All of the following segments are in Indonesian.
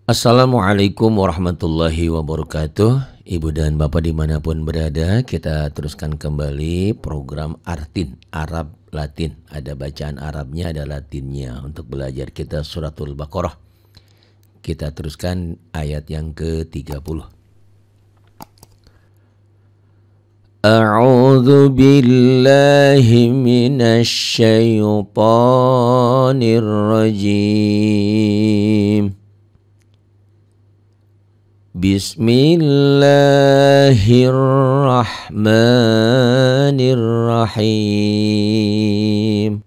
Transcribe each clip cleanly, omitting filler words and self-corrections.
Assalamualaikum warahmatullahi wabarakatuh. Ibu dan bapak dimanapun berada, kita teruskan kembali program Artin Arab Latin. Ada bacaan Arabnya, ada Latinnya. Untuk belajar kita suratul Baqarah. Kita teruskan ayat yang ke-30. A'udzu billahi minasy syaithanir rajim. Bismillahirrahmanirrahim.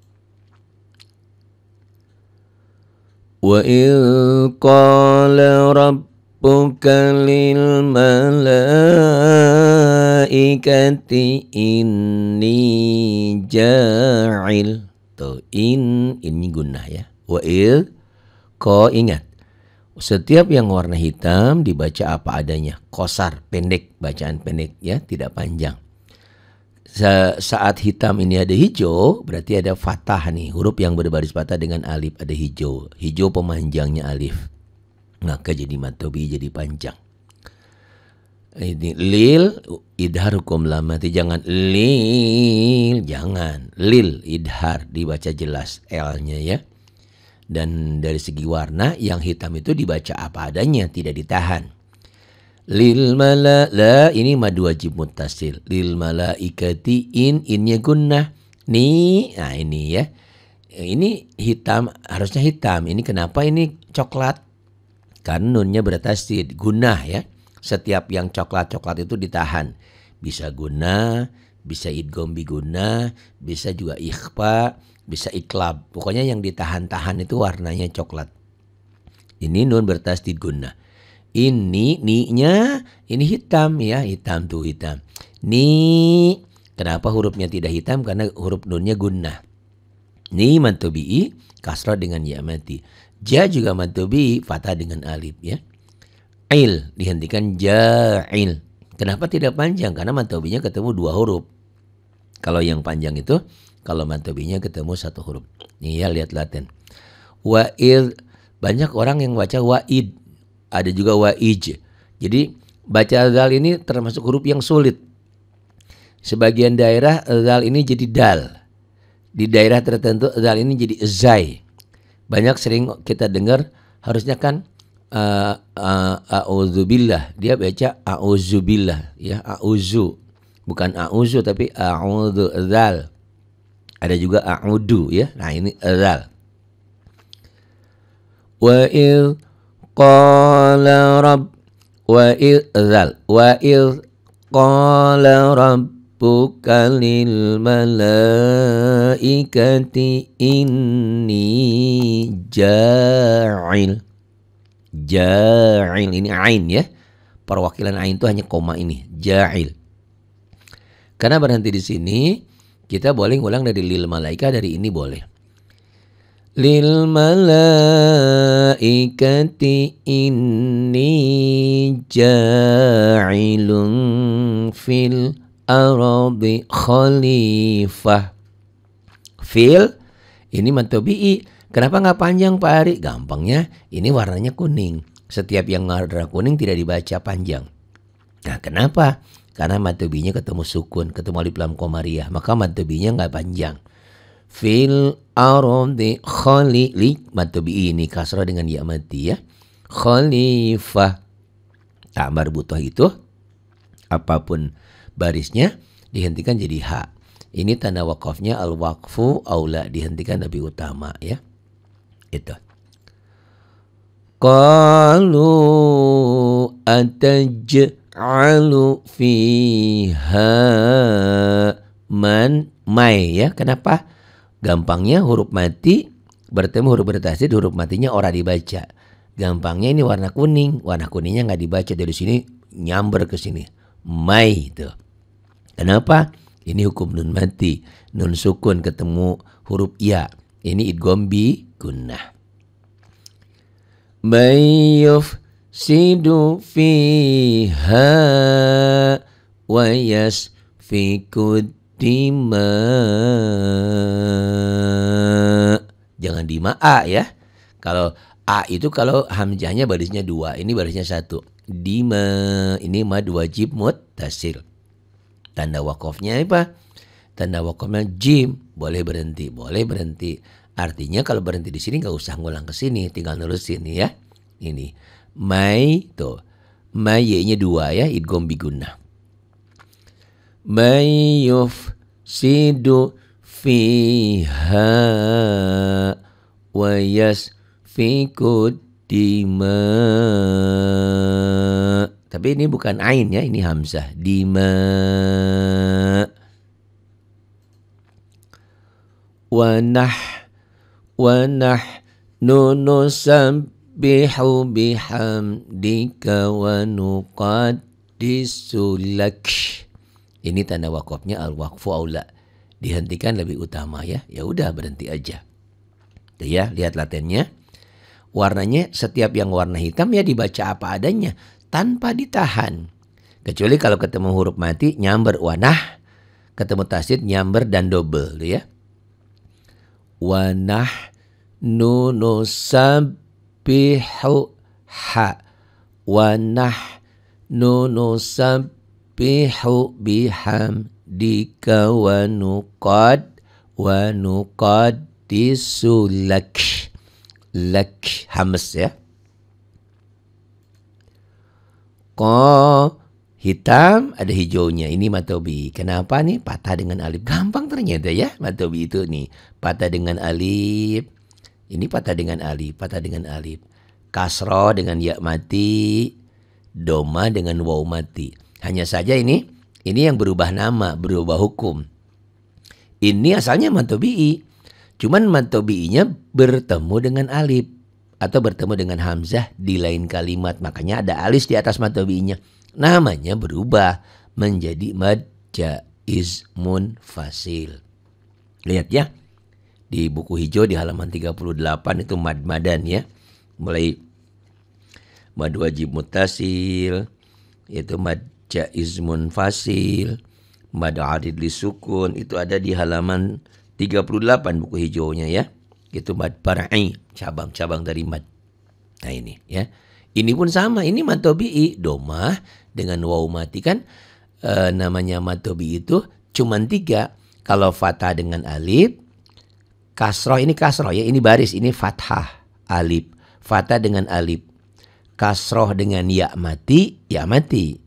Wa idh qala rabbuka lil malaikati inni ja'il. Tuh, ini gunnah ya. Wa idh, ko ingat. Setiap yang warna hitam dibaca apa adanya, qasar, pendek, bacaan pendek ya, tidak panjang. Saat hitam ini ada hijau, berarti ada fathah nih, huruf yang berbaris fathah dengan alif, ada hijau. Hijau pemanjangnya alif. Maka jadi matobi, jadi panjang. Ini lil idhar hukum lamati, jangan lil, jangan lil idhar, dibaca jelas L-nya ya. Dan dari segi warna, yang hitam itu dibaca apa adanya, tidak ditahan. Lil mala, la ini mad wajib muttasil. Lil malaikati, innya gunnah. Ni, nah ini ya. Ini hitam, harusnya hitam. Ini kenapa ini coklat? Karena nunnya bertasdid, gunnah ya. Setiap yang coklat-coklat itu ditahan. Bisa gunnah, bisa idgham bi gunnah, bisa juga ikhfa, bisa iklab. Pokoknya yang ditahan-tahan itu warnanya coklat. Ini nun bertasdid gunnah. Ini ni-nya ini hitam ya, hitam tuh hitam. Ni, kenapa hurufnya tidak hitam? Karena huruf nunnya gunnah. Ni mantubi'i kasrah dengan ya mati. Ja juga mantubi'i fathah dengan alif ya. Il dihentikan ja'il. Kenapa tidak panjang? Karena mantubi'nya ketemu dua huruf. Kalau yang panjang itu, kalau mantubi'nya ketemu satu huruf. Nih ya, lihat Latin. Wa'id, banyak orang yang baca wa'id. Ada juga wa'ij. Jadi baca zal ini termasuk huruf yang sulit. Sebagian daerah zal ini jadi dal. Di daerah tertentu zal ini jadi zai. Banyak sering kita dengar harusnya kan a'udzubillah. Dia baca a'udzubillah ya, a'udzu. Bukan a'udzu tapi a'udzu zal. Ada juga a'udu ya. Nah ini zal. Wa il qala rabb, wa il zal, wa il qala rabbuka lil malaikati inni ja'il. Ja'il ini ain ya. Perwakilan ain itu hanya koma ini, ja'il. Karena berhenti di sini, kita boleh ngulang dari lil malaika, dari ini boleh. Lil malaikati inni ja'ilun fil ardi khalifah. Fil ini mantubi'i. Kenapa nggak panjang Pak Ari? Gampangnya ini warnanya kuning. Setiap yang warna kuning tidak dibaca panjang. Nah kenapa? Karena mantubi'nya ketemu sukun, ketemu alif lam qamariyah, maka mantubi'nya nggak panjang. Fil ardi khali, mantubi ini kasrah dengan ya mati ya. Khalifah. Tak marbutoh itu apapun barisnya dihentikan jadi ha. Ini tanda wakafnya al-waqfu aula, dihentikan lebih utama ya. Itu. Qalu ataj'alu fiha man mai ya. Kenapa? Gampangnya huruf mati bertemu huruf bertasdid, huruf matinya ora dibaca. Gampangnya ini warna kuning, warna kuningnya nggak dibaca, dari sini nyamber ke sini. Mai itu. Kenapa? Ini hukum nun mati, nun sukun ketemu huruf ya. Ini idgham bi gunnah. Mayyuf sidu fiha wa yasfikud dima. Jangan di ma'a ya. Kalau A itu kalau hamzahnya barisnya 2, ini barisnya 1. Dima, ini mad wajib muttasil. Tanda wakofnya apa? Tanda wakofnya jim, boleh berhenti, boleh berhenti. Artinya kalau berhenti di sini nggak usah ngulang ke sini, tinggal nerusin ya. Ini mai tuh, mai y-nya 2 ya, idgham bi gunnah. May yufsidu fiha wa yasfiku dima. Tapi ini bukan ain ya, ini hamzah. Dima. Wa nusabbihu bihamdika wa nuqaddisu lak. Ini tanda wakafnya al-waqfu aula. Dihentikan lebih utama ya. Ya udah berhenti aja. Tuh ya, lihat latennya. Warnanya setiap yang warna hitam ya dibaca apa adanya tanpa ditahan. Kecuali kalau ketemu huruf mati nyamber wanah, ketemu tasdid nyamber dan double tuh ya. Wanah nusabbihu ha. Wanah nusabbihu bihamdika wa nuqaddisu lak. Lak hamas ya. Ko hitam ada hijaunya. Ini matobi. Kenapa nih? Patah dengan alif. Gampang ternyata ya. Matobi itu nih. Patah dengan alif. Ini patah dengan alif. Patah dengan alif. Kasroh dengan ya mati. Doma dengan waw mati. Hanya saja ini yang berubah nama. Berubah hukum. Ini asalnya matobi'i. Cuman matobi'inya bertemu dengan alif. Atau bertemu dengan hamzah di lain kalimat. Makanya ada alis di atas matobi'inya. Namanya berubah menjadi mad jaiz munfasil. Lihat ya. Di buku hijau di halaman 38 itu mad-madan ya. Mulai mad wajib muttasil. Itu mad jaiz munfasil. Mad arid li sukun. Itu ada di halaman 38 buku hijaunya ya. Itu mad far'i. Cabang-cabang dari mad. Nah ini ya. Ini pun sama. Ini mad tabi'i. Domah dengan waw mati kan. Namanya mad tabi'i itu cuma 3. Kalau fathah dengan alif. Kasroh ini kasroh ya. Ini baris. Ini fathah. Alif. Fathah dengan alif. Kasroh dengan ya mati. Ya mati.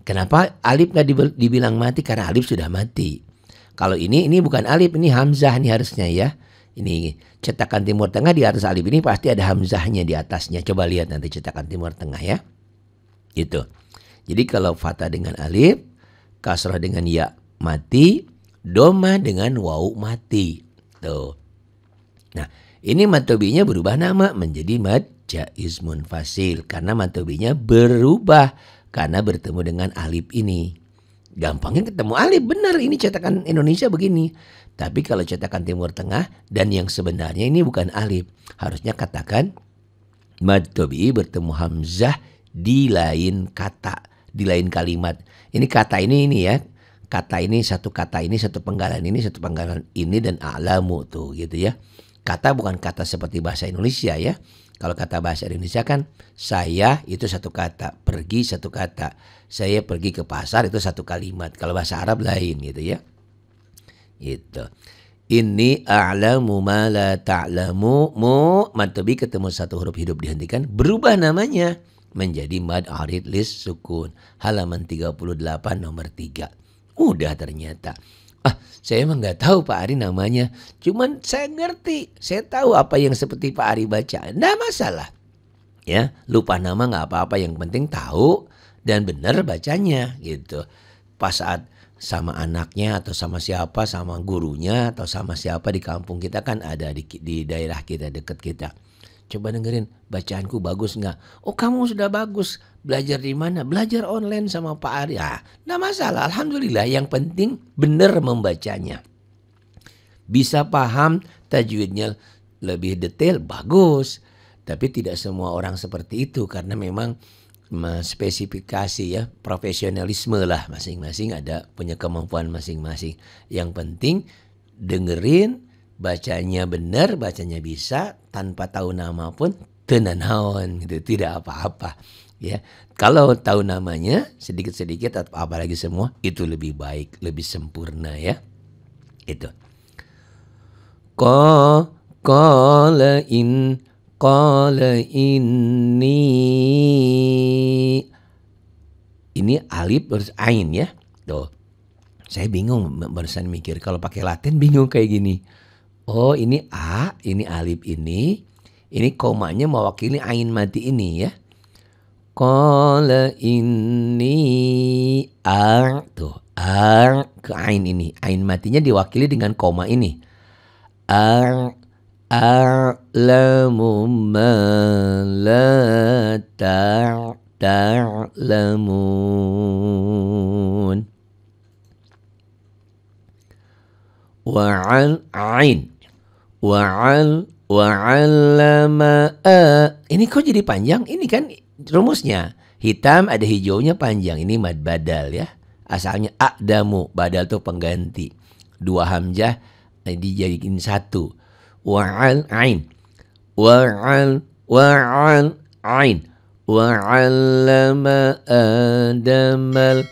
Kenapa alif gak dibilang mati? Karena alif sudah mati. Kalau ini bukan alif. Ini hamzah nih harusnya ya. Ini cetakan Timur Tengah di atas alif ini pasti ada hamzahnya di atasnya. Coba lihat nanti cetakan Timur Tengah ya. Gitu. Jadi kalau fathah dengan alif, kasrah dengan ya mati, doma dengan waw mati. Tuh. Nah, ini mad tabi'inya berubah nama menjadi mad jaiz munfasil karena mad tabi'inya berubah karena bertemu dengan alif ini. Gampangnya ketemu alif, benar ini cetakan Indonesia begini. Tapi kalau cetakan Timur Tengah dan yang sebenarnya ini bukan alif. Harusnya katakan mad tabi'i bertemu hamzah di lain kata, di lain kalimat. Ini kata ini ya. Kata ini satu kata ini, satu penggalan ini, satu penggalan ini dan a'lamu tuh gitu ya. Kata bukan kata seperti bahasa Indonesia ya. Kalau kata bahasa Indonesia kan saya itu satu kata, pergi satu kata. Saya pergi ke pasar itu satu kalimat. Kalau bahasa Arab lain gitu ya. Itu. Ini a'lamu ma la ta'lamu. Mad tabi'i ketemu satu huruf hidup dihentikan. Berubah namanya menjadi mad arid lis sukun. Halaman 38 nomor 3. Udah ternyata. Saya emang nggak tahu Pak Ari namanya. Cuman saya ngerti. Saya tahu apa yang seperti Pak Ari baca. Nggak masalah. Ya, lupa nama nggak apa-apa. Yang penting tahu dan benar bacanya gitu. Pas saat sama anaknya atau sama siapa, sama gurunya atau sama siapa di kampung kita kan ada di daerah kita, dekat kita. Coba dengerin, bacaanku bagus nggak? Oh kamu sudah bagus. Belajar di mana? Belajar online sama Pak Ari. Nggak masalah, alhamdulillah. Yang penting benar membacanya. Bisa paham tajwidnya lebih detail, bagus. Tapi tidak semua orang seperti itu karena memang spesifikasi ya, profesionalisme lah masing-masing ada punya kemampuan masing-masing. Yang penting dengerin, bacanya benar, bacanya bisa tanpa tahu nama pun tenanawan gitu, tidak apa-apa ya. Kalau tahu namanya sedikit-sedikit atau apalagi semua itu lebih baik, lebih sempurna ya. Itu. Qala inni, ini alif terus ain ya. Tuh. Saya bingung barusan mikir kalau pakai Latin bingung kayak gini. Oh, ini a, ini alif ini komanya mewakili ain mati ini ya. Qala inni tuh ke ain ini. Ain matinya diwakili dengan koma ini. A'lamu ma la ta'lamun. Wa'al ain. Wa'allama ini kok jadi panjang? Ini kan rumusnya. Hitam ada hijaunya panjang. Ini mad badal ya. Asalnya a'damu. Badal tuh pengganti. Dua hamzah dijadikan satu. Wa'al ain. Wa'al ain. Wa'allama adamal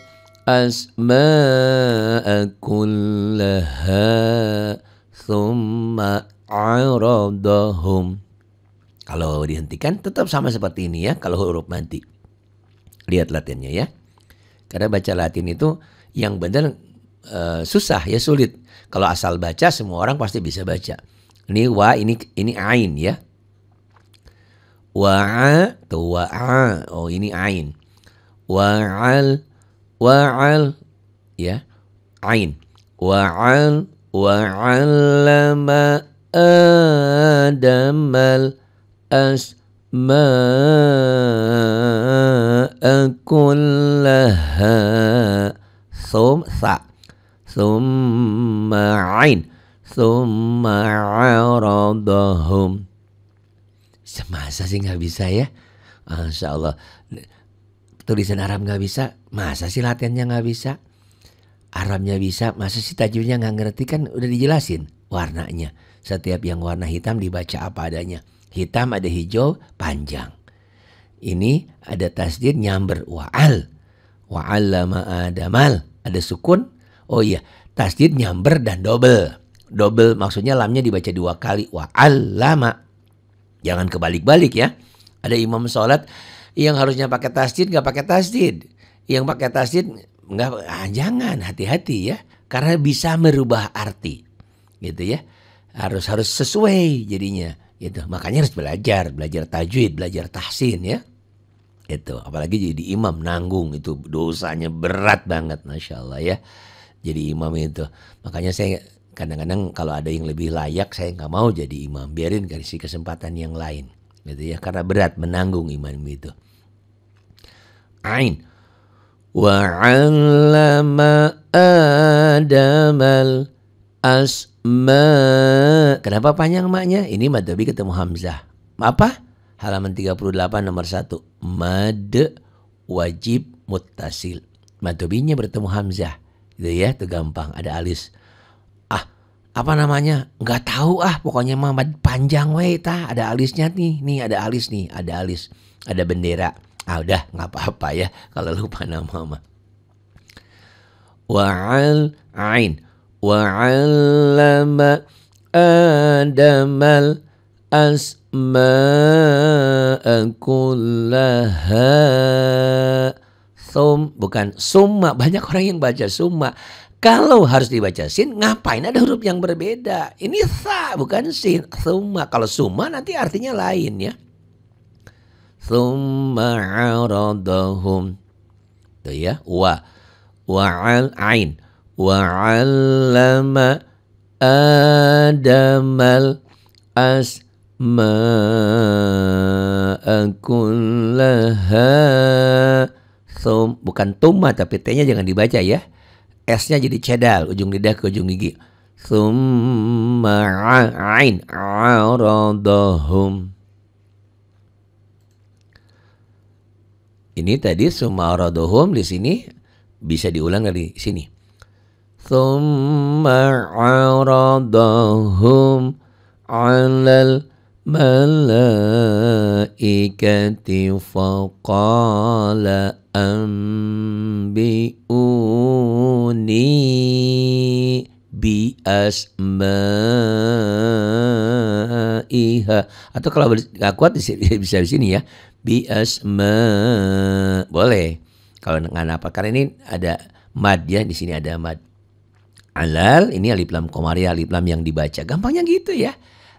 asma'a kullaha thumma aradahum. Kalau dihentikan tetap sama seperti ini ya kalau huruf mati. Lihat Latinnya ya. Karena baca Latin itu yang benar susah ya, sulit. Kalau asal baca semua orang pasti bisa baca. Ini wa, ini ain ya. Wa'a tuh wa'a. Oh ini ain. Wa'al ya. Ain. Wa'allama Adamal asma'a kullaha thumma ain thumma aradahum. Masa sih nggak bisa ya? Masya Allah. Tulisan Arab nggak bisa, masa sih latihannya nggak bisa? Arabnya bisa, masa sih tajwidnya nggak ngerti? Kan udah dijelasin warnanya. Setiap yang warna hitam dibaca apa adanya. Hitam ada hijau panjang. Ini ada tasdid nyamber wa'al. Wa'allama adamal. Ada sukun. Oh iya, tasdid nyamber dan double. Double maksudnya lamnya dibaca dua kali. Wa'allama. Jangan kebalik-balik ya. Ada imam sholat yang harusnya pakai tasdid nggak pakai tasdid. Yang pakai tasdid nggak, jangan, hati-hati ya. Karena bisa merubah arti. Gitu ya. Harus sesuai jadinya. Gitu. Makanya harus belajar tajwid, belajar tahsin ya. Itu apalagi jadi imam nanggung itu dosanya berat banget, Masya Allah ya. Jadi imam itu. Makanya saya kadang-kadang kalau ada yang lebih layak saya nggak mau jadi imam. Biarin kasih kesempatan yang lain. Gitu ya. Karena berat menanggung imam itu. Ain. Wa'allama Adamal Kenapa panjang maknya? Ini mad dhabi ketemu hamzah. Apa? Halaman 38 nomor 1. Mad wajib muttasil. Mad dhabinya bertemu hamzah. Gitu ya, itu gampang. Ada alis. Apa namanya? Nggak tahu pokoknya mad panjang we tah. Ada alisnya nih. Nih ada alis nih. Ada alis. Ada bendera. Udah nggak apa-apa ya kalau lupa nama mah. Wa'al ain. Wa'allama Adamal asma'a kullaha bukan summa. Banyak orang yang baca summa. Kalau harus dibaca sin, ngapain ada huruf yang berbeda? Ini sa bukan sin. Summa. Kalau summa nanti artinya lain ya. Summa aradahum. Itu ya. Wa'al ain. Wa'allama Adamal asma'a kullaha bukan tumma tapi T-nya jangan dibaca ya. S-nya jadi cedal ujung lidah ke ujung gigi. Summa ain aradahum. Ini tadi summa aradahum, di sini bisa diulang dari sini. Thumma aradahum 'alal malaikati faqala ambi'uni bi asma'iha, atau kalau nggak kuat bisa di sini ya, bi asma, boleh kalau nggak apa, karena ini ada mad ya, di sini ada mad. Alal ini alif lam komariah, alif lam yang dibaca, gampangnya gitu ya.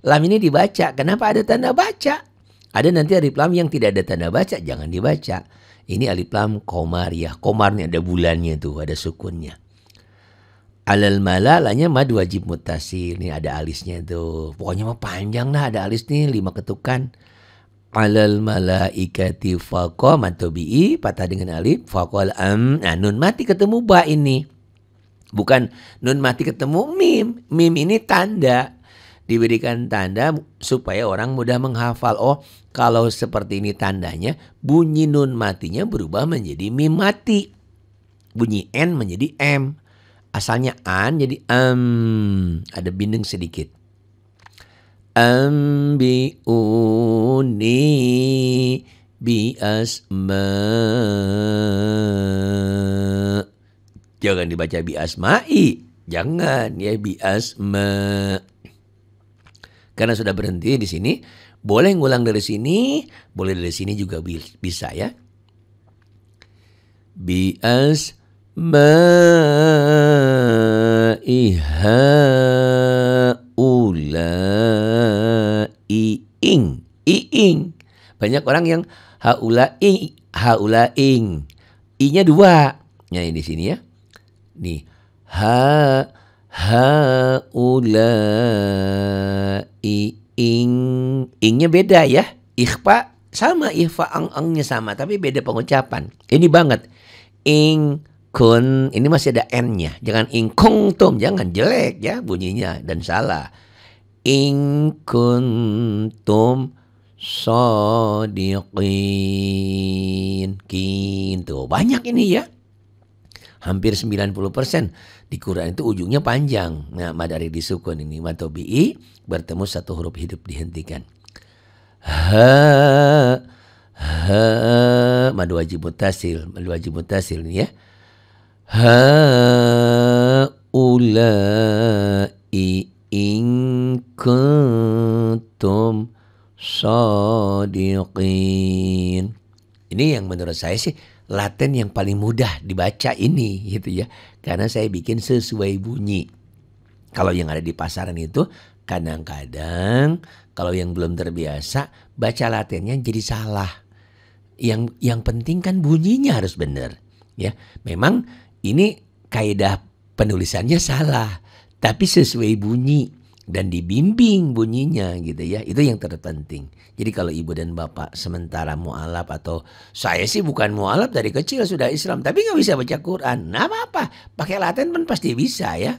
Lam ini dibaca, kenapa ada tanda baca? Ada nanti alif lam yang tidak ada tanda baca, jangan dibaca. Ini alif lam komariah, komarnya ada bulannya tuh, ada sukunnya. Alal malalanya mad wajib mutasil, nih ada alisnya tuh. Pokoknya mah panjang lah, ada alis nih 5 ketukan. Alal malaikati faqa matobi'i, patah dengan alif, faqal nah nun mati ketemu ba ini. Bukan nun mati ketemu mim. Mim ini tanda. Diberikan tanda supaya orang mudah menghafal. Oh, kalau seperti ini tandanya, bunyi nun matinya berubah menjadi mim mati. Bunyi n menjadi m. Asalnya an jadi ada bindeng sedikit. Ambi'uni bi asma. Jangan dibaca bi asma'i. Jangan ya, bi asma. Karena sudah berhenti di sini, boleh ngulang dari sini, boleh dari sini juga bisa ya. Bi asma'iha ing. Iing. Banyak orang yang haulaing. I-nya 2. Nah, di sini ya. Nih. Haulai ing. Ingnya beda ya. Ikhfa sama, ikhfa ang-angnya sama, tapi beda pengucapan. Ini banget. Ing kun, ini masih ada n-nya. Jangan ing kuntum, jangan, jelek ya bunyinya dan salah. In kuntum shodiqin. Tuh banyak ini ya. Hampir 90% di Quran itu ujungnya panjang. Nah, madari disukun ini matobi'i, bertemu satu huruf hidup dihentikan. Mad wajib mutasil ini ya. Haulai in kuntum shodiqin. Ini yang menurut saya sih Latin yang paling mudah dibaca ini gitu ya. Karena saya bikin sesuai bunyi. Kalau yang ada di pasaran itu kadang-kadang kalau yang belum terbiasa baca Latinnya jadi salah. Yang penting kan bunyinya harus benar ya. Memang ini kaidah penulisannya salah, tapi sesuai bunyi dan dibimbing bunyinya gitu ya. Itu yang terpenting. Jadi kalau ibu dan bapak sementara mu'alaf, atau saya sih bukan mu'alaf dari kecil sudah Islam tapi gak bisa baca Quran, nah apa-apa, pakai Latin pun pasti bisa ya.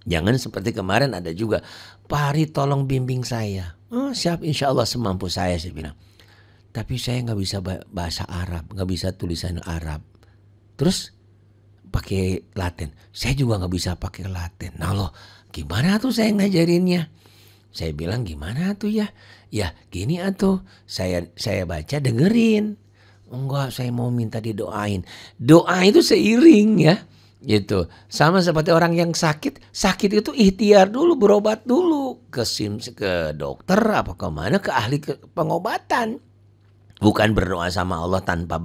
Jangan seperti kemarin ada juga, Pak Hari tolong bimbing saya. Oh siap, insya Allah semampu saya bilang. Tapi saya gak bisa bahasa Arab, gak bisa tulisan Arab. Terus pakai Latin, saya juga gak bisa pakai Latin. Nah loh, gimana tuh saya ngajarinnya? Saya bilang gimana tuh ya? Ya gini atuh, saya baca dengerin. Enggak, saya mau minta didoain. Doa itu seiring ya. Gitu. Sama seperti orang yang sakit itu ikhtiar dulu, berobat dulu ke dokter apa kemana, ke ahli pengobatan. Bukan berdoa sama Allah tanpa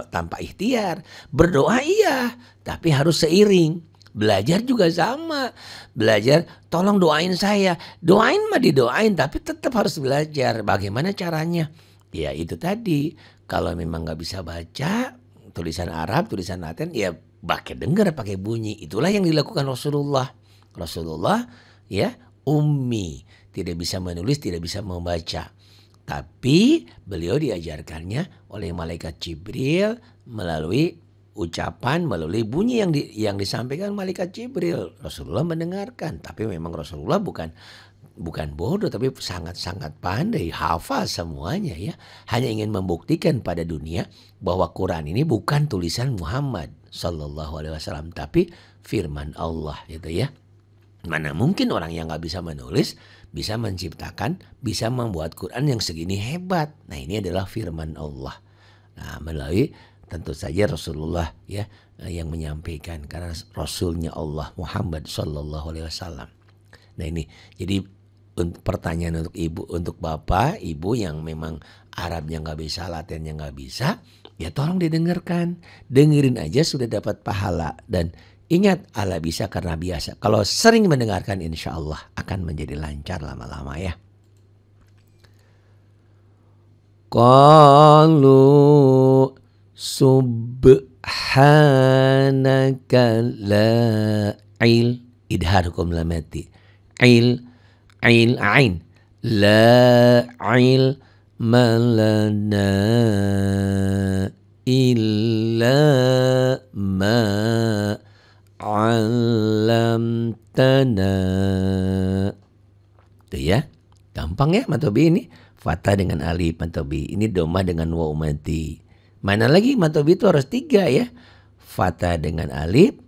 tanpa ikhtiar. Berdoa iya, tapi harus seiring. Belajar juga sama. Belajar, tolong doain saya. Doain mah didoain, tapi tetap harus belajar. Bagaimana caranya? Ya itu tadi. Kalau memang gak bisa baca tulisan Arab, tulisan Latin, ya pakai dengar, pakai bunyi. Itulah yang dilakukan Rasulullah. Rasulullah ya ummi, tidak bisa menulis, tidak bisa membaca. Tapi beliau diajarkannya oleh malaikat Jibril melalui ucapan, melalui bunyi yang disampaikan malaikat Jibril. Rasulullah mendengarkan, tapi memang Rasulullah bukan bodoh, tapi sangat-sangat pandai, hafal semuanya ya. Hanya ingin membuktikan pada dunia bahwa Quran ini bukan tulisan Muhammad sallallahu alaihi wasallam, tapi firman Allah gitu ya. Mana mungkin orang yang nggak bisa menulis bisa menciptakan, bisa membuat Quran yang segini hebat. Nah ini adalah firman Allah. Nah melalui tentu saja Rasulullah ya yang menyampaikan karena Rasulnya Allah Muhammad Sallallahu Alaihi Wasallam. Nah ini jadi pertanyaan untuk ibu, untuk bapak, ibu yang memang Arabnya nggak bisa, Latinnya nggak bisa, ya tolong didengarkan, dengerin aja sudah dapat pahala dan ingat Allah bisa karena biasa. Kalau sering mendengarkan insya Allah akan menjadi lancar lama-lama ya. Qalu subhanaka la idhar hukum lamati ain la malana illa ma 'allamtana. Itu ya. Gampang ya matobi ini. Fatha dengan alif matobi. Ini domah dengan waw mati. Mana lagi matobi itu harus 3 ya. Fatha dengan alif,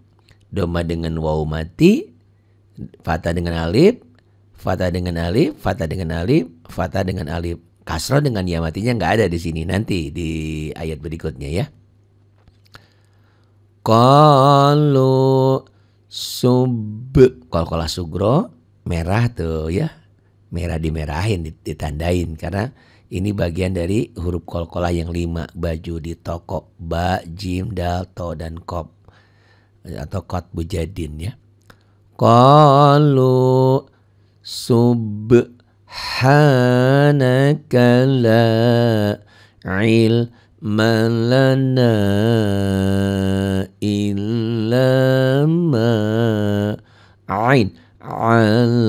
domah dengan waw mati, fatha dengan alif, fatha dengan alif, fatha dengan alif, fatha dengan alif. Kasroh dengan ya matinya nggak ada di sini, nanti di ayat berikutnya ya. Kalau kalau sugro merah tuh ya, merah dimerahin, ditandain karena ini bagian dari huruf qalqalah yang 5 baju di toko, ba, jim, dal, to dan kop atau kot bujadin ya. Qalu subhanaka la ilma lana illa ma 'allamtana.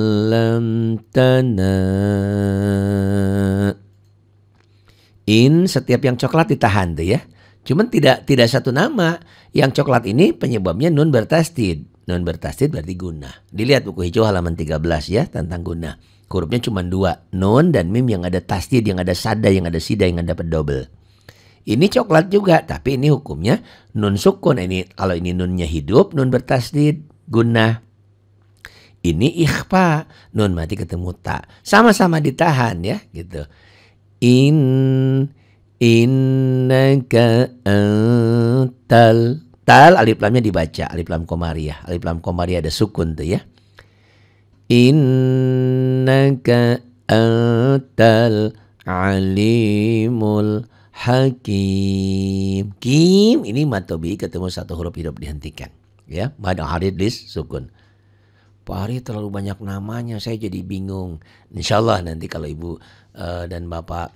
In setiap yang coklat ditahan tuh ya. Cuman tidak satu nama. Yang coklat ini penyebabnya nun bertasdid. Nun bertasdid berarti guna. Dilihat buku hijau halaman 13 ya tentang guna. Hurufnya cuma 2, nun dan mim yang ada tasdid, yang ada sada, yang ada sida, yang ada double. Ini coklat juga, tapi ini hukumnya nun sukun. Ini kalau ini nunnya hidup, nun bertasdid, guna. Ini ikhfa, nun mati ketemu ta. Sama-sama ditahan ya gitu. Innaka antal. Tal alif lamnya dibaca, alif lam komariah. Alif lam komariah ada sukun tuh ya. Innaka antal alimul hakim. Kim ini matobi ketemu satu huruf hidup dihentikan ya. Mad harid lis sukun. Pak Ari terlalu banyak namanya, saya jadi bingung. Insya Allah nanti kalau ibu dan bapak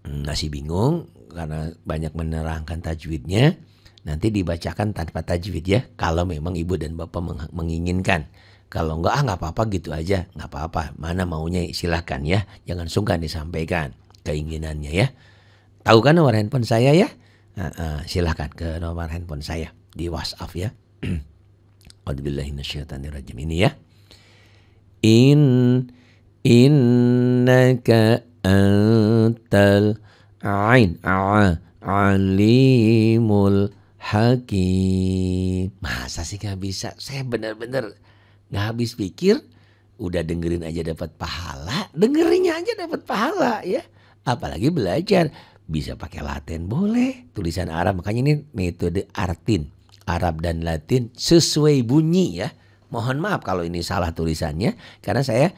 masih bingung karena banyak menerangkan tajwidnya, nanti dibacakan tanpa tajwid ya. Kalau memang ibu dan bapak menginginkan. Kalau enggak nggak apa-apa gitu aja, nggak apa-apa. Mana maunya silahkan ya, jangan sungkan disampaikan keinginannya ya. Tahu kan nomor handphone saya ya? Silahkan ke nomor handphone saya di WhatsApp ya. A'udzubillahiminasyaitonirrajim ini ya. Innaka antal alimul hakim. Masa sih gak bisa? Saya benar-benar gak habis pikir. Udah dengerin aja dapat pahala, dengerinnya aja dapat pahala ya. Apalagi belajar. Bisa pakai Latin boleh, tulisan Arab. Makanya ini metode Artin, Arab dan Latin sesuai bunyi ya. Mohon maaf kalau ini salah tulisannya, karena saya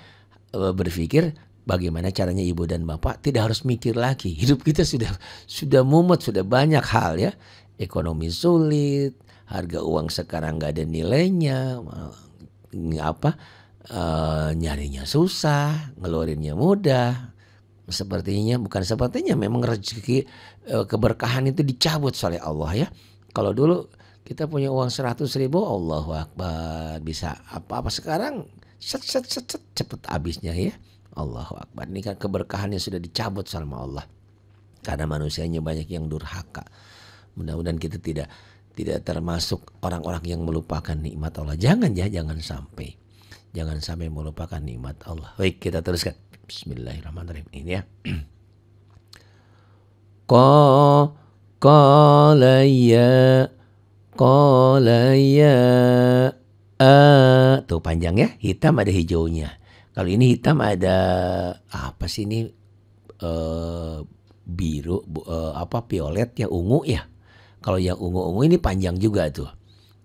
berpikir bagaimana caranya ibu dan bapak tidak harus mikir lagi. Hidup kita sudah mumet, sudah banyak hal ya. Ekonomi sulit, harga uang sekarang nggak ada nilainya, nyarinya susah, ngeluarinnya mudah. Sepertinya memang rezeki keberkahan itu dicabut oleh Allah ya. Kalau dulu kita punya uang 100.000, Allahu Akbar, bisa apa-apa. Sekarang cepet habisnya ya. Allahu Akbar. Ini kan keberkahannya sudah dicabut sama Allah. Karena manusianya banyak yang durhaka. Mudah-mudahan kita tidak termasuk orang-orang yang melupakan nikmat Allah. Jangan sampai. Jangan sampai melupakan nikmat Allah. Baik, kita teruskan. Bismillahirrahmanirrahim. Ini ya. Qala ya Tuh panjang ya, hitam ada hijaunya. Kalau ini hitam ada apa sih ini biru, apa violet ya, ungu ya. Kalau yang ungu-ungu ini panjang juga tuh.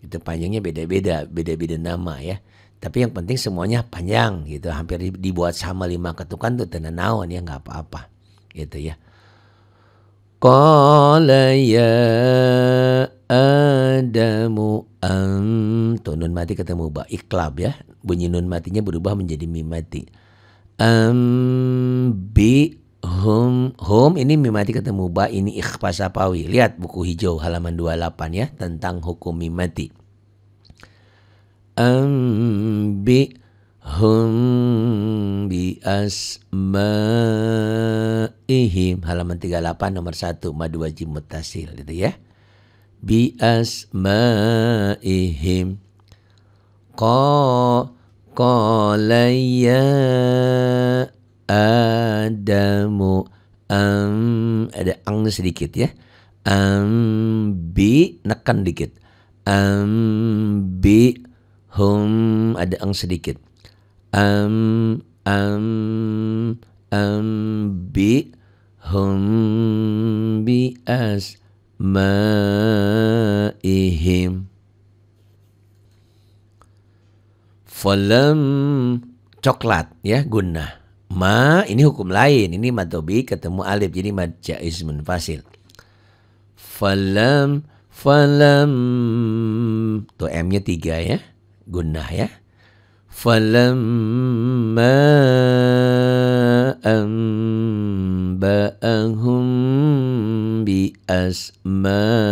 Itu panjangnya beda-beda, beda-beda nama ya. Tapi yang penting semuanya panjang gitu. Hampir dibuat sama 5 ketukan tuh tenan naon ya, nggak apa-apa. Gitu ya. Qala ya Adamu tuh nun mati ketemu ba iklab ya. Bunyi nun matinya berubah menjadi mim mati. Bi hum ini mim mati ketemu ba, ini ikhfa sapawi. Lihat buku hijau halaman 28 ya tentang hukum mim mati. Bi hum bi asma'ihim halaman 38 nomor 1 mad wajib muttasil gitu ya. Bi asma'ihim qala ya Adamu ada ang sedikit ya. Bi nekan dikit. Bi hum ada ang sedikit. Bi hum bi asma'ihim. Falam coklat ya, gunnah. Ma ini hukum lain, ini mad tobi ketemu alif jadi mad jaiz munfasil. Falam tuh m-nya 3 ya, gunnah ya. Falamma anba'ahum bi asma'ihim.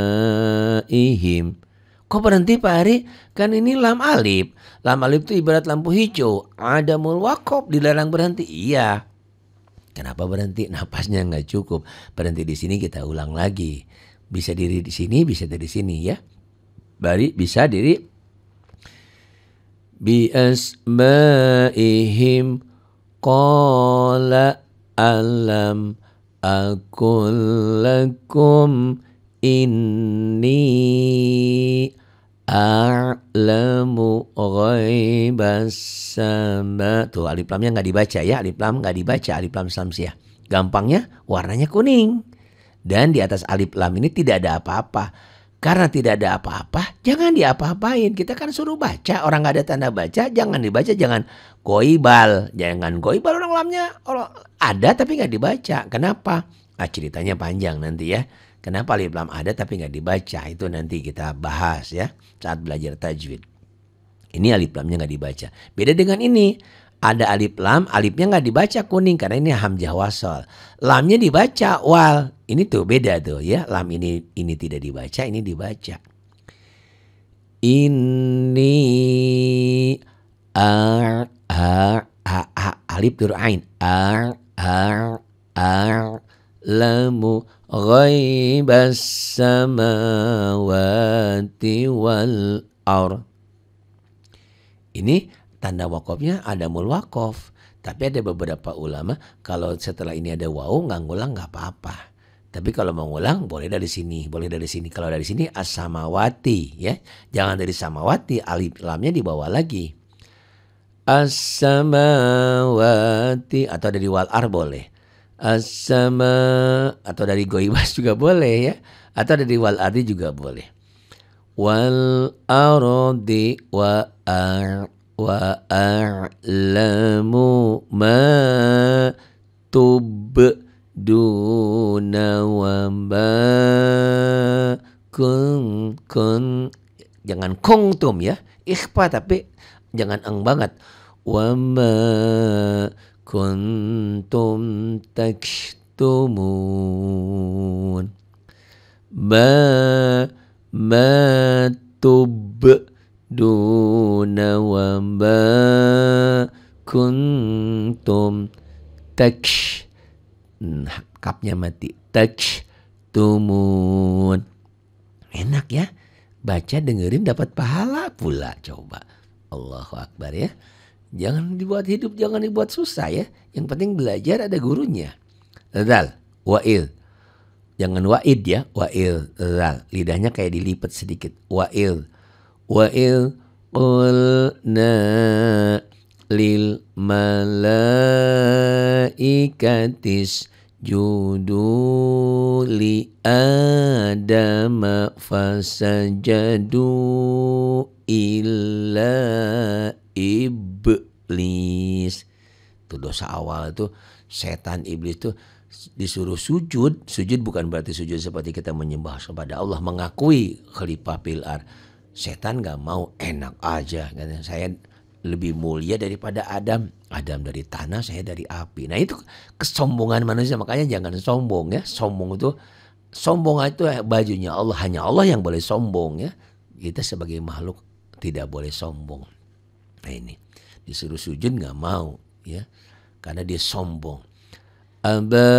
Kok berhenti Pak Ari? Kan ini lam alif. Lam alif itu ibarat lampu hijau. Adamul waqaf, dilarang berhenti. Iya. Kenapa berhenti? Napasnya nggak cukup. Berhenti di sini kita ulang lagi. Bisa diri di sini, bisa dari sini ya. Bari bisa diri. Bi asma'ihim qala alam aqul lakum inni a'lamu ghaibas sama. Tuh alif lamnya nggak dibaca ya, alif lam nggak dibaca, alif lam samsiah. Gampangnya warnanya kuning. Dan di atas alif lam ini tidak ada apa-apa. Karena tidak ada apa-apa, jangan diapa-apain. Kita kan suruh baca, orang nggak ada tanda baca, jangan dibaca, jangan goibal. Jangan goibal orang lamnya ada tapi nggak dibaca. Kenapa? Ceritanya panjang nanti ya. Kenapa alif lam ada tapi nggak dibaca? Itu nanti kita bahas ya saat belajar tajwid. Ini alif lamnya nggak dibaca. Beda dengan ini. Ada alif lam, alifnya nggak dibaca kuning karena ini hamzah wasol. Lamnya dibaca wal. Ini tuh beda tuh ya. Lam ini tidak dibaca, ini dibaca. Ini alif tur ain. Lamu ghaibas samawati wal ar. Ini tanda wakofnya ada mul wakof. Tapi ada beberapa ulama kalau setelah ini ada waw nggak ngulang nggak apa-apa. Tapi kalau mau ngulang boleh dari sini, boleh dari sini. Kalau dari sini as-samawati ya. Jangan dari samawati, alif lamnya dibawa lagi. As-samawati atau dari wal ar boleh. As-sama atau dari goibas juga boleh ya. Atau dari wal ardi juga boleh. Wal ardi wa a'lamu ma tubduna wa ma kun jangan kuntum ya, ikhfa tapi jangan eng banget. Wa ma kuntum taktumun ma tubduna wa ma kuntum kapnya mati tumun. Enak ya, baca dengerin dapat pahala pula. Coba Allahu Akbar ya. Jangan dibuat hidup, jangan dibuat susah ya. Yang penting belajar ada gurunya. Zal, wa'il. Jangan wa'id ya, wa'il. Zal, lidahnya kayak dilipat sedikit. Wa'il qulna lil malaikatis judu li adama fasajadu illa iblis. Itu dosa awal itu, setan iblis itu disuruh sujud. Sujud bukan berarti sujud seperti kita menyembah kepada Allah, mengakui khalifah fil ard. Setan gak mau, enak aja katanya, saya lebih mulia daripada Adam. Adam dari tanah, saya dari api. Nah itu kesombongan manusia. Makanya jangan sombong ya. Sombong itu bajunya Allah. Hanya Allah yang boleh sombong ya. Kita sebagai makhluk tidak boleh sombong. Nah ini disuruh sujud gak mau ya, karena dia sombong. Aba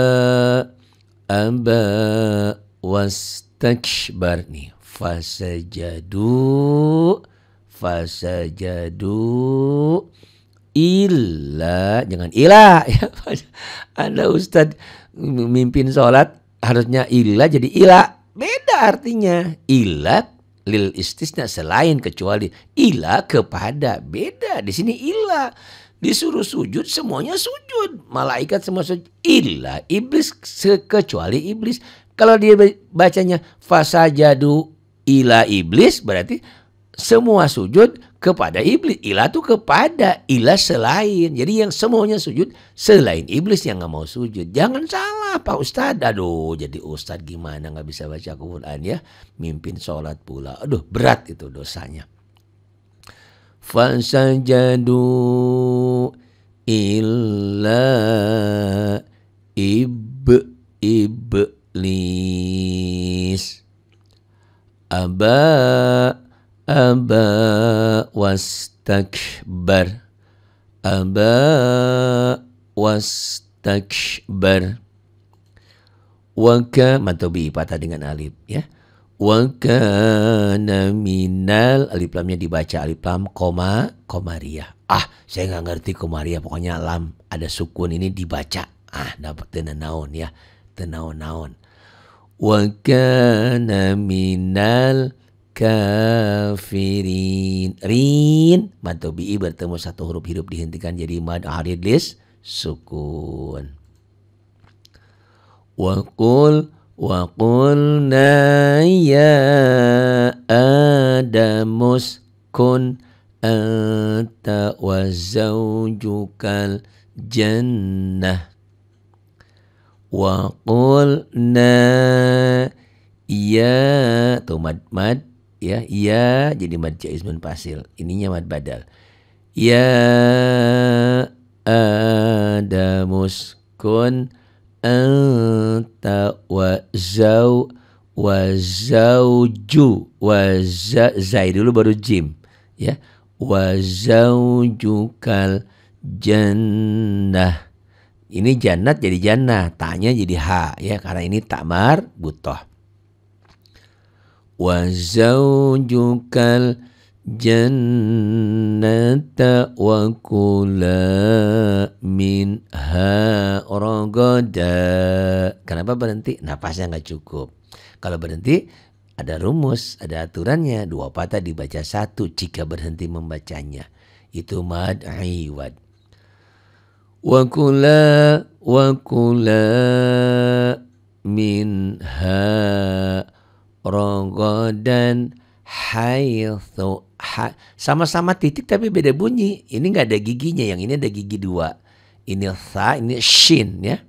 wastakbar nih. Fasajadu illa, jangan ilah ya. Anda Ustadz mimpin sholat harusnya ilah jadi ilah, beda artinya. Ilah lil istisna, selain, kecuali. Ilah kepada, beda. Di sini ilah disuruh sujud, semuanya sujud, malaikat semua sujud. Ilah iblis, kecuali iblis. Kalau dia bacanya fasajadu ila iblis, berarti semua sujud kepada iblis. Ilah tuh kepada, ilah selain. Jadi yang semuanya sujud selain iblis yang gak mau sujud. Jangan salah Pak Ustadz. Aduh, jadi Ustadz gimana gak bisa baca Quran ya, mimpin sholat pula. Aduh, berat itu dosanya. Fasajadu illa iblis. Aba wastakbar. Waka matobi patah dengan alif ya. Wakana minal, alif lamnya dibaca alif lam komariah. Saya nggak ngerti komariah, pokoknya lam ada sukun ini dibaca. Dapat tenanaun ya, tenaun-naun. Wakana minal kafirin. Rin mad tabi'i bertemu satu huruf hidup dihentikan jadi mad arid lis sukun. Waqulna ya adamus kun anta wa zawjukal jannah. Waqulna ya, tuh mad ya, ya jadi mad jaiz munfasil, ininya mad badal. Ya adamus kun anta wa zawju zai dulu baru jim ya, wa zawjukal jannah. Ini jannat jadi jannah, ta'nya jadi ha ya, karena ini ta'mar butoh. Wa zawjukal jannata wa kula minha ragada. Kenapa berhenti? Napasnya nggak cukup. Kalau berhenti ada rumus, ada aturannya. 2 patah dibaca 1 jika berhenti membacanya. Itu mad iwad. Wa kula minha ragadan haitsu. Sama-sama titik tapi beda bunyi. Ini nggak ada giginya, yang ini ada gigi 2. Ini tha, ini shin ya.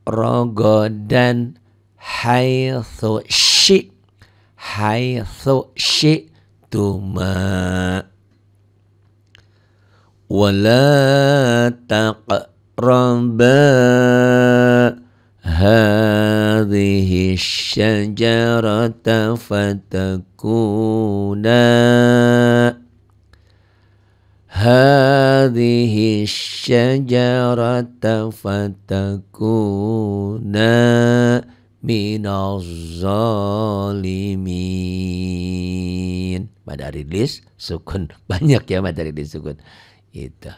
Ragadan haitsu tuma. Wala taqraba hadhihi syajarata fatakuna minaz zalimin. Mad aridlis sukun, banyak ya mad aridlis sukun. Itu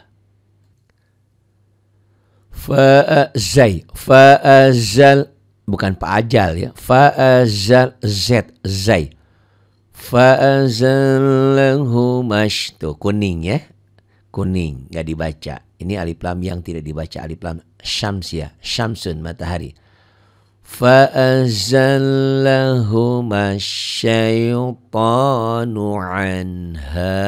fa'azal bukan fa'ajal ya, fa'azal zai Fa'azallahum tuh kuning ya. Kuning nggak dibaca. Ini alif lam yang tidak dibaca, alif lam syams ya. Syamsun matahari. Fa'azallahuma syaitanu anha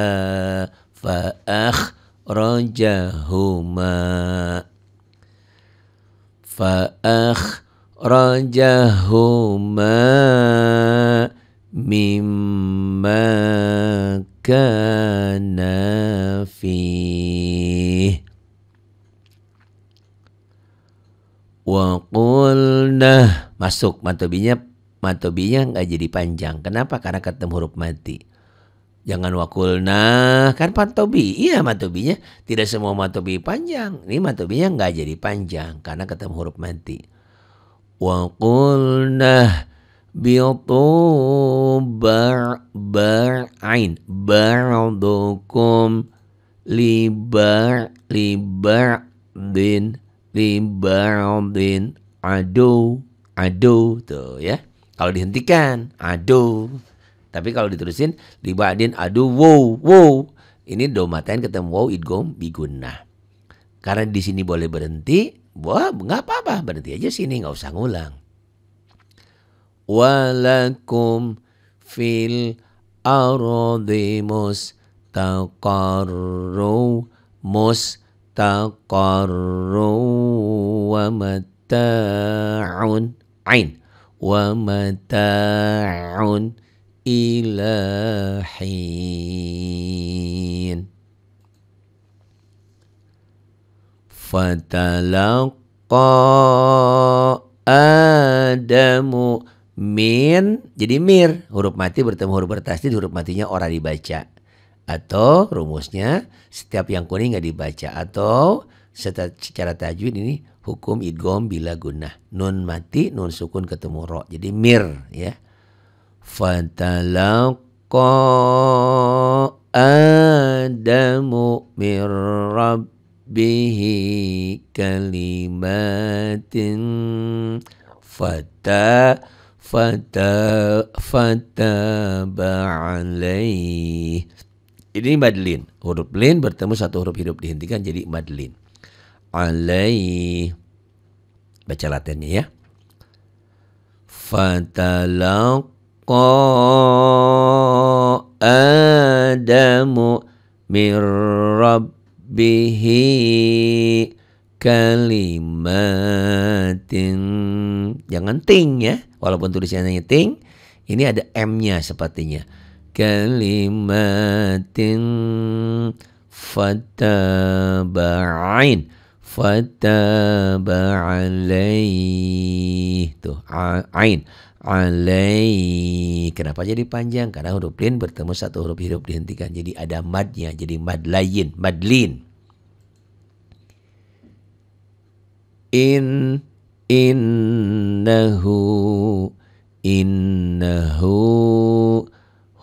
fa'akhrajahuma mimma kana fih wa qulna masuk matobinya nggak jadi panjang. Kenapa? Karena ketemu huruf mati. Jangan wakulna kan matobi. Iya matobinya tidak semua matobi panjang. Ini matobinya nggak jadi panjang karena ketemu huruf mati. Wa qulna bi'tu bar'ain ba'dukum liba'din adu tuh ya. Kalau dihentikan adu. Tapi kalau diterusin liba'din adu wow. Ini domatain ketemu wow idgham bigunnah. Karena di sini boleh berhenti, wah nggak apa-apa, berhenti aja sini nggak usah ngulang. Walakum fil ardi mustaqarru wa mata'un ila hin. Fatalaqa Adamu min, jadi mir, huruf mati bertemu huruf bertasdid, huruf matinya ora dibaca. Atau rumusnya setiap yang kuning nggak dibaca. Atau secara tajwid ini hukum idgham bila gunnah. Nun mati, nun sukun ketemu ro. Jadi mir ya. Fatalaqa Adamu mir rabbihi kalimatin fataba alaih. Ini madlin. Huruf lin bertemu satu huruf hidup dihentikan jadi madlin. Alaih. Baca latennya ya. Fatalaqa Adamu mir rabbihi kalimatin. Jangan ting ya. Walaupun tulisannya ting, ini ada M-nya sepertinya. Kalimatin fataba'ain fataba'alaih. Tuh ain alaih. Kenapa jadi panjang? Karena huruf lin bertemu satu huruf hidup dihentikan. Jadi ada madnya. Jadi madlayin, madlin. Innahu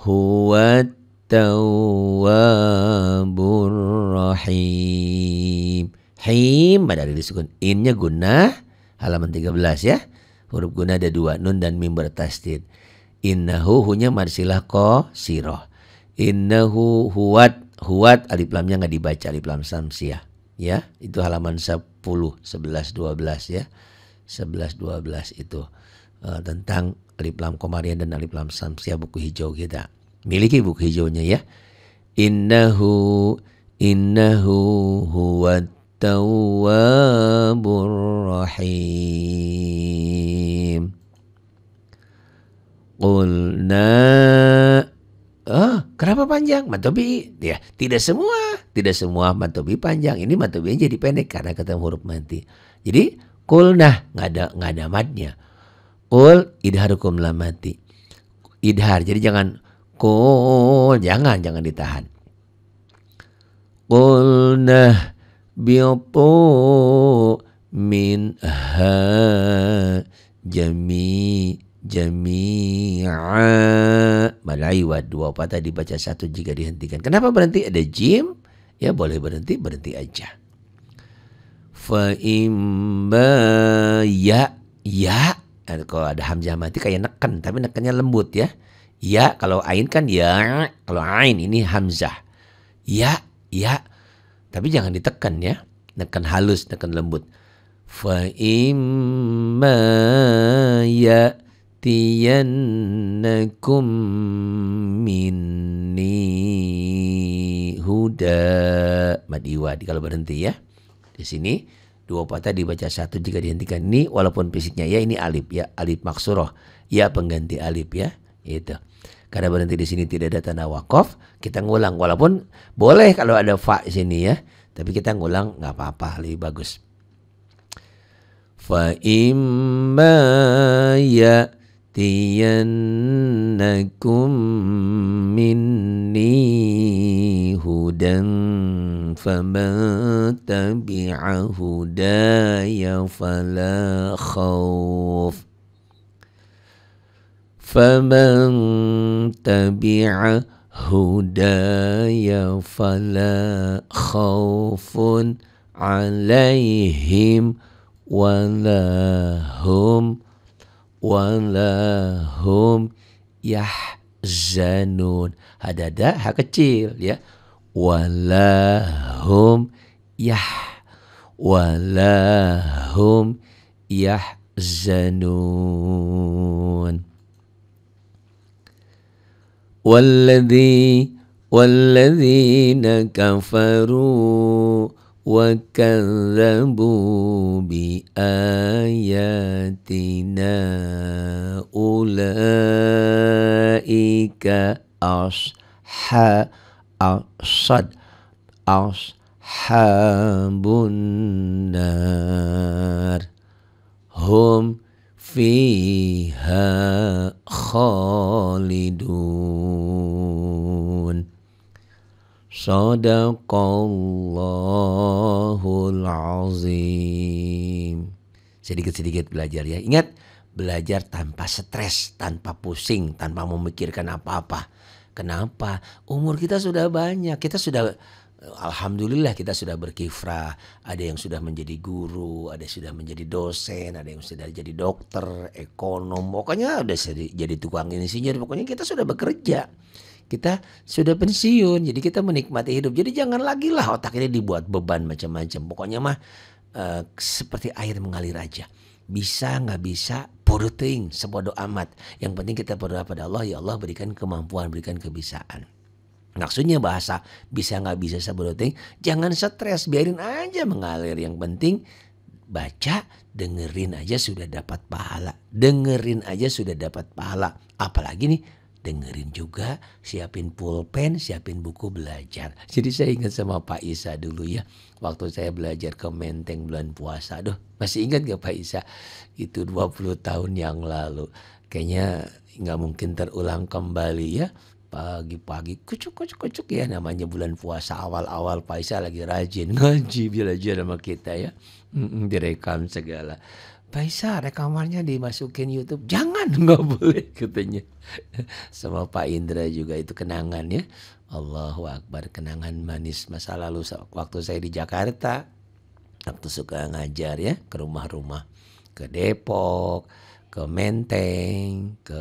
huwat tawwabur rahim. Him ada disukun. Innya gunnah halaman 13 ya. Huruf gunnah ada 2, nun dan mim bertasdid. Innahu hunya marsilah qasirah. Innahu huwat alif lamnya nggak dibaca, alif lam samsiah. Ya, itu halaman 10, 11, 12 ya. 11, 12 itu tentang alif lam komarian dan alif lam samsiah buku hijau kita. Miliki buku hijaunya ya. Innahu huwat tawwabur rahim. Qulna kenapa panjang? Matobi ya, tidak semua matobi panjang. Ini matobinya jadi pendek karena ketemu huruf mati. Jadi qulna nggak ada madnya. Qul idharukum lam mati. Idhar. Jadi jangan qul, jangan ditahan. Qulna bi'tu minha jami'a malaiwat 2 patah dibaca 1 jika dihentikan. Kenapa berhenti? Ada jim ya, boleh berhenti aja. Fa imma ya kalau ada hamzah mati kayak neken, tapi nekennya lembut ya. Ya, kalau ain kan ya, kalau ain ini hamzah. Ya, ya. Tapi jangan ditekan ya. Tekan halus, tekan lembut. Fa imma ya'tiyannakum minni huda. Mad iwadi kalau berhenti ya. Di sini dua patah dibaca satu jika dihentikan. Ini walaupun fisiknya ya ini alif ya, alif maksurah. Ya pengganti alif ya. Itu. Karena berhenti di sini tidak ada tanda wakaf, kita ngulang walaupun boleh kalau ada fa di sini ya. Tapi kita ngulang nggak apa-apa, lebih bagus. Fa imma ya'tiyannakum minni hudan faman tabi'a hudaya fala khawf. فمن تبع هداي فلا خوف عليهم ولا هم يحزنون. Ada ha kecil ya. Walahum yahzanun. والذين كفروا وكذبوا بآياتنا أولئك أصحاب النار هم fiha khalidun. Shadaqallahul azim. Sedikit-sedikit belajar ya. Ingat, belajar tanpa stres, tanpa pusing, tanpa memikirkan apa-apa. Kenapa? Umur kita sudah banyak, kita sudah alhamdulillah kita sudah berkiprah. Ada yang sudah menjadi guru, ada yang sudah menjadi dosen, ada yang sudah jadi dokter, ekonom. Pokoknya udah jadi tukang insinyur. Pokoknya kita sudah bekerja. Kita sudah pensiun. Jadi kita menikmati hidup. Jadi jangan lagi lah otak ini dibuat beban macam-macam. Pokoknya mah seperti air mengalir aja. Bisa nggak bisa, bodoh ting, sebodoh amat. Yang penting kita berdoa pada Allah, ya Allah berikan kemampuan, berikan kebisaan. Maksudnya bahasa bisa nggak bisa sabodoting, jangan stres, biarin aja mengalir. Yang penting baca, dengerin aja sudah dapat pahala. Dengerin aja sudah dapat pahala. Apalagi nih, dengerin juga, siapin pulpen, siapin buku belajar. Jadi saya ingat sama Pak Isa dulu ya. Waktu saya belajar ke Menteng bulan puasa. Aduh, masih ingat gak Pak Isa? Itu 20 tahun yang lalu. Kayaknya nggak mungkin terulang kembali ya. Pagi-pagi kucuk ya, namanya bulan puasa awal-awal Pak Isa lagi rajin ngaji belajar sama kita ya. Direkam segala. Pak Isa rekamannya dimasukin YouTube. Jangan, nggak boleh katanya. Sama Pak Indra juga itu kenangan ya. Allahu Akbar, kenangan manis masa lalu waktu saya di Jakarta. Waktu suka ngajar ya ke rumah-rumah, ke Depok, ke Menteng, ke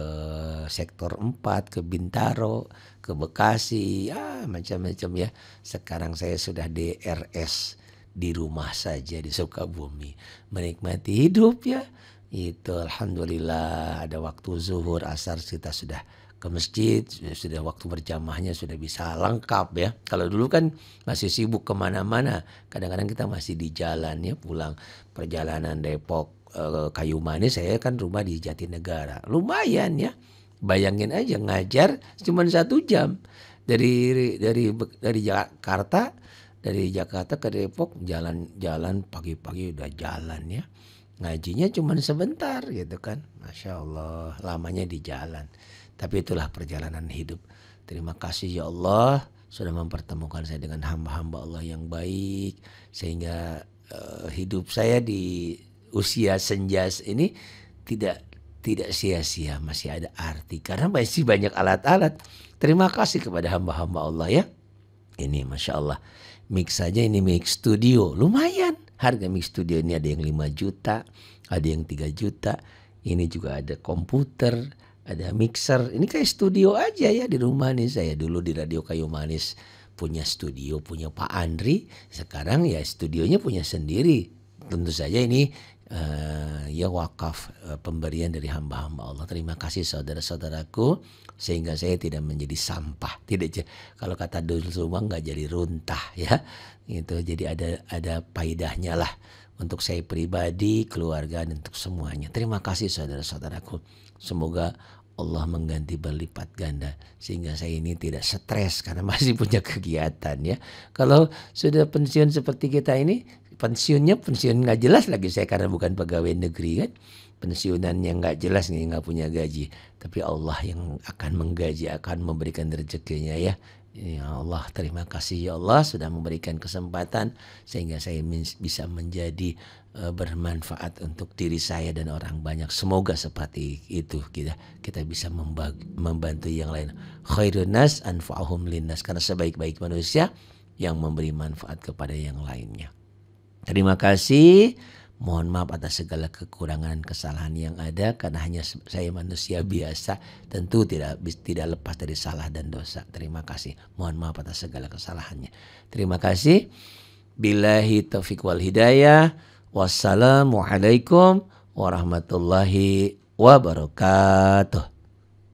sektor 4, ke Bintaro, ke Bekasi, ya macam-macam ya. Sekarang saya sudah DRS di rumah saja di Sukabumi, menikmati hidup ya. Itu alhamdulillah, ada waktu zuhur, asar kita sudah ke masjid, sudah waktu berjamaahnya sudah bisa lengkap ya. Kalau dulu kan masih sibuk kemana-mana, kadang-kadang kita masih di jalan ya, pulang perjalanan Depok Kayu Manis, saya kan rumah di Jatinegara. Lumayan ya. Bayangin aja ngajar cuma 1 jam. Dari Jakarta, dari Jakarta ke Depok jalan pagi-pagi udah jalan ya. Ngajinya cuma sebentar gitu kan. Masya Allah, lamanya di jalan. Tapi itulah perjalanan hidup. Terima kasih ya Allah sudah mempertemukan saya dengan hamba-hamba Allah yang baik, sehingga hidup saya di usia senja ini tidak sia-sia, masih ada arti karena masih banyak alat-alat. Terima kasih kepada hamba-hamba Allah ya. Ini Masya Allah, mix saja ini mix studio lumayan. Harga mix studio ini ada yang 5 juta, ada yang 3 juta. Ini juga ada komputer, ada mixer. Ini kayak studio aja ya di rumah nih. Saya dulu di Radio Kayu Manis punya studio, punya Pak Andri. Sekarang ya studionya punya sendiri. Tentu saja ini ya wakaf, pemberian dari hamba-hamba Allah. Terima kasih saudara-saudaraku, sehingga saya tidak menjadi sampah. Tidak, kalau kata Dul Sumang nggak jadi runtah ya. Gitu. Jadi ada faedahnya lah untuk saya pribadi, keluarga, dan untuk semuanya. Terima kasih saudara-saudaraku. Semoga Allah mengganti berlipat ganda sehingga saya ini tidak stres karena masih punya kegiatan ya. Kalau sudah pensiun seperti kita ini, pensiun nggak jelas lagi saya karena bukan pegawai negeri kan. Pensiunannya nggak jelas nih, nggak punya gaji. Tapi Allah yang akan menggaji, akan memberikan rezekinya ya. Ya Allah, terima kasih ya Allah sudah memberikan kesempatan sehingga saya bisa menjadi bermanfaat untuk diri saya dan orang banyak. Semoga seperti itu kita bisa membantu yang lain. Khairun nas anfa'uhum linnas, karena sebaik-baik manusia yang memberi manfaat kepada yang lainnya. Terima kasih. Mohon maaf atas segala kekurangan, kesalahan yang ada karena hanya saya manusia biasa, tentu tidak lepas dari salah dan dosa. Terima kasih. Mohon maaf atas segala kesalahannya. Terima kasih. Billahi taufiq wal hidayah. Wassalamualaikum warahmatullahi wabarakatuh.